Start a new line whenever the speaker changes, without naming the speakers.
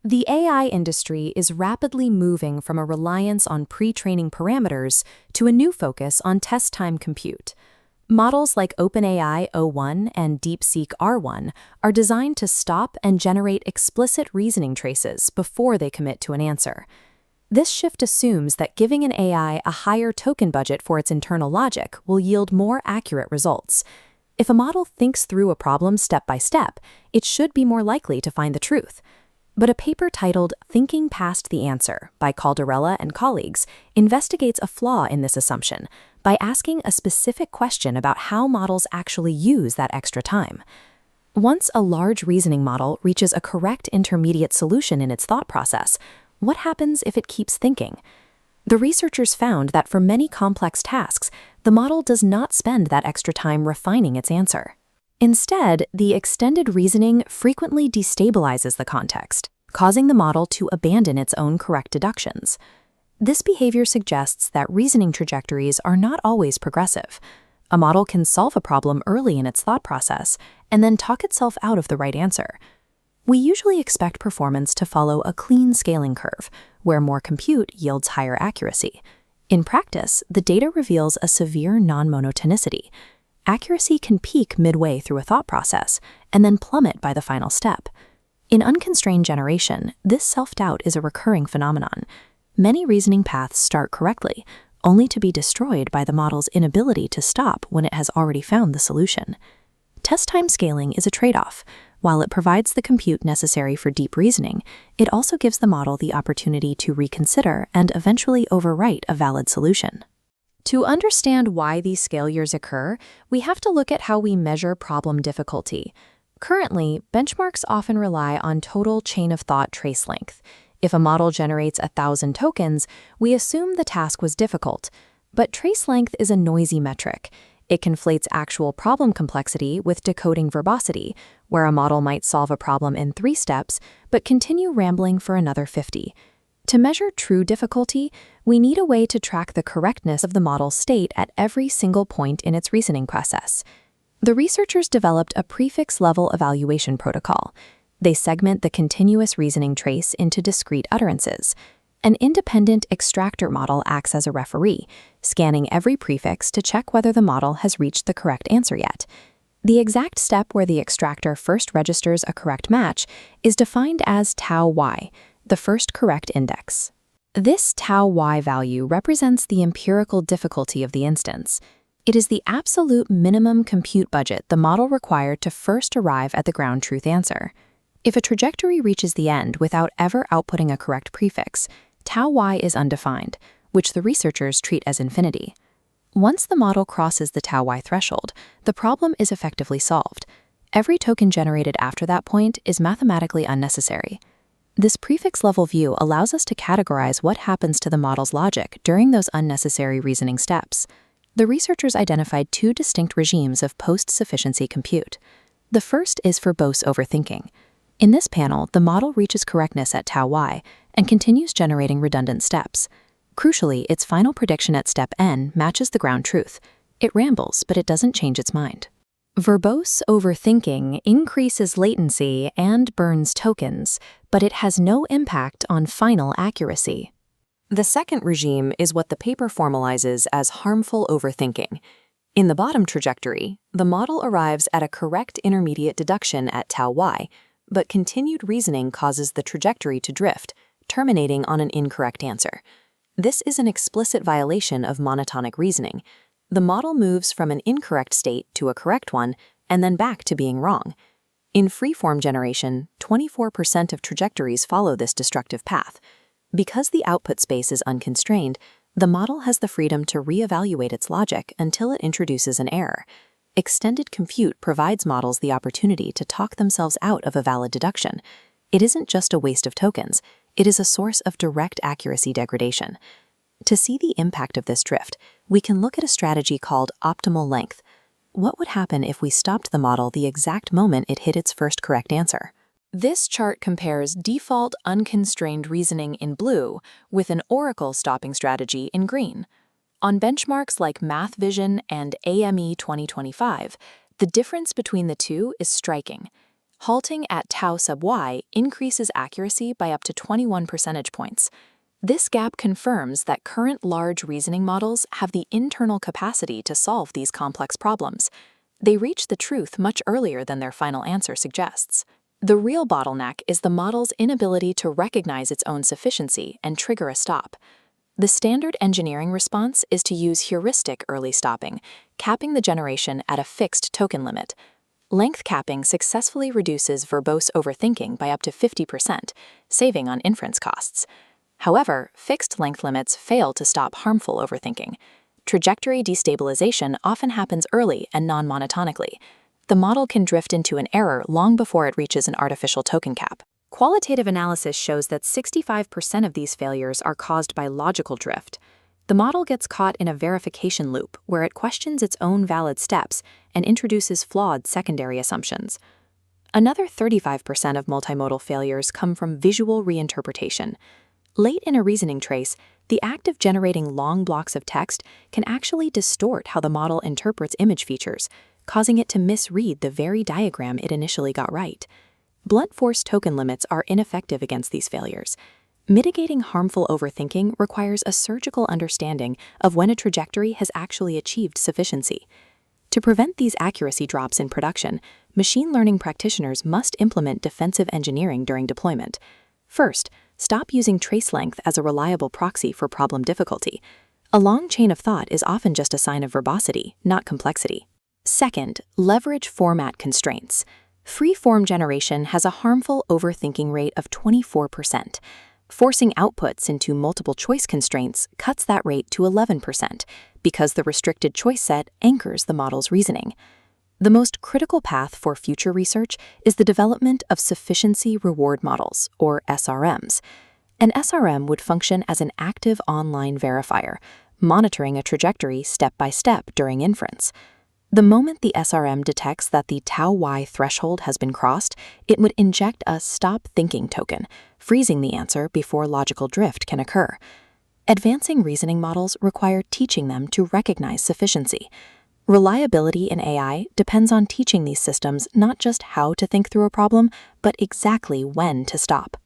The AI industry is rapidly moving from a reliance on pre-training parameters to a new focus on test-time compute. Models like OpenAI O1 and DeepSeek R1 are designed to stop and generate explicit reasoning traces before they commit to an answer. This shift assumes that giving an AI a higher token budget for its internal logic will yield more accurate results. If a model thinks through a problem step by step, it should be more likely to find the truth. But a paper titled Thinking Past the Answer by Caldarella and colleagues investigates a flaw in this assumption by asking a specific question about how models actually use that extra time. Once a large reasoning model reaches a correct intermediate solution in its thought process, what happens if it keeps thinking? The researchers found that for many complex tasks, the model does not spend that extra time refining its answer. Instead, the extended reasoning frequently destabilizes the context, causing the model to abandon its own correct deductions. This behavior suggests that reasoning trajectories are not always progressive. A model can solve a problem early in its thought process and then talk itself out of the right answer. We usually expect performance to follow a clean scaling curve, where more compute yields higher accuracy. In practice, the data reveals a severe non-monotonicity. Accuracy can peak midway through a thought process and then plummet by the final step. In unconstrained generation, this self-doubt is a recurring phenomenon. Many reasoning paths start correctly, only to be destroyed by the model's inability to stop when it has already found the solution. Test time scaling is a trade-off. While it provides the compute necessary for deep reasoning, it also gives the model the opportunity to reconsider and eventually overwrite a valid solution. To understand why these failures occur, we have to look at how we measure problem difficulty. Currently, benchmarks often rely on total chain of thought trace length. If a model generates 1,000 tokens, we assume the task was difficult. But trace length is a noisy metric. It conflates actual problem complexity with decoding verbosity, where a model might solve a problem in 3 steps, but continue rambling for another 50. To measure true difficulty, we need a way to track the correctness of the model's state at every single point in its reasoning process. The researchers developed a prefix-level evaluation protocol. They segment the continuous reasoning trace into discrete utterances. An independent extractor model acts as a referee, scanning every prefix to check whether the model has reached the correct answer yet. The exact step where the extractor first registers a correct match is defined as tau y, the first correct index. This tau y value represents the empirical difficulty of the instance. It is the absolute minimum compute budget the model required to first arrive at the ground truth answer. If a trajectory reaches the end without ever outputting a correct prefix, tau y is undefined, which the researchers treat as infinity. Once the model crosses the tau y threshold, the problem is effectively solved. Every token generated after that point is mathematically unnecessary. This prefix-level view allows us to categorize what happens to the model's logic during those unnecessary reasoning steps. The researchers identified 2 distinct regimes of post-sufficiency compute. The first is verbose overthinking. In this panel, the model reaches correctness at tau y and continues generating redundant steps. Crucially, its final prediction at step n matches the ground truth. It rambles, but it doesn't change its mind. Verbose overthinking increases latency and burns tokens, but it has no impact on final accuracy. The second regime is what the paper formalizes as harmful overthinking. In the bottom trajectory, the model arrives at a correct intermediate deduction at tau y, but continued reasoning causes the trajectory to drift, terminating on an incorrect answer. This is an explicit violation of monotonic reasoning. The model moves from an incorrect state to a correct one, and then back to being wrong. In free-form generation, 24% of trajectories follow this destructive path. Because the output space is unconstrained, the model has the freedom to reevaluate its logic until it introduces an error. Extended compute provides models the opportunity to talk themselves out of a valid deduction. It isn't just a waste of tokens, it is a source of direct accuracy degradation. To see the impact of this drift, we can look at a strategy called optimal length. What would happen if we stopped the model the exact moment it hit its first correct answer? This chart compares default unconstrained reasoning in blue with an oracle stopping strategy in green. On benchmarks like MathVision and AME 2025, the difference between the two is striking. Halting at tau sub y increases accuracy by up to 21 percentage points. This gap confirms that current large reasoning models have the internal capacity to solve these complex problems. They reach the truth much earlier than their final answer suggests. The real bottleneck is the model's inability to recognize its own sufficiency and trigger a stop. The standard engineering response is to use heuristic early stopping, capping the generation at a fixed token limit. Length capping successfully reduces verbose overthinking by up to 50%, saving on inference costs. However, fixed length limits fail to stop harmful overthinking. Trajectory destabilization often happens early and non-monotonically. The model can drift into an error long before it reaches an artificial token cap. Qualitative analysis shows that 65% of these failures are caused by logical drift. The model gets caught in a verification loop where it questions its own valid steps and introduces flawed secondary assumptions. Another 35% of multimodal failures come from visual reinterpretation. Late in a reasoning trace, the act of generating long blocks of text can actually distort how the model interprets image features, causing it to misread the very diagram it initially got right. Blunt force token limits are ineffective against these failures. Mitigating harmful overthinking requires a surgical understanding of when a trajectory has actually achieved sufficiency. To prevent these accuracy drops in production, machine learning practitioners must implement defensive engineering during deployment. First, stop using trace length as a reliable proxy for problem difficulty. A long chain of thought is often just a sign of verbosity, not complexity. Second, leverage format constraints. Free-form generation has a harmful overthinking rate of 24%. Forcing outputs into multiple choice constraints cuts that rate to 11% because the restricted choice set anchors the model's reasoning. The most critical path for future research is the development of sufficiency reward models, or SRMs. An SRM would function as an active online verifier, monitoring a trajectory step by step during inference. The moment the SRM detects that the tau y threshold has been crossed, it would inject a stop thinking token, freezing the answer before logical drift can occur. Advancing reasoning models require teaching them to recognize sufficiency. Reliability in AI depends on teaching these systems not just how to think through a problem, but exactly when to stop.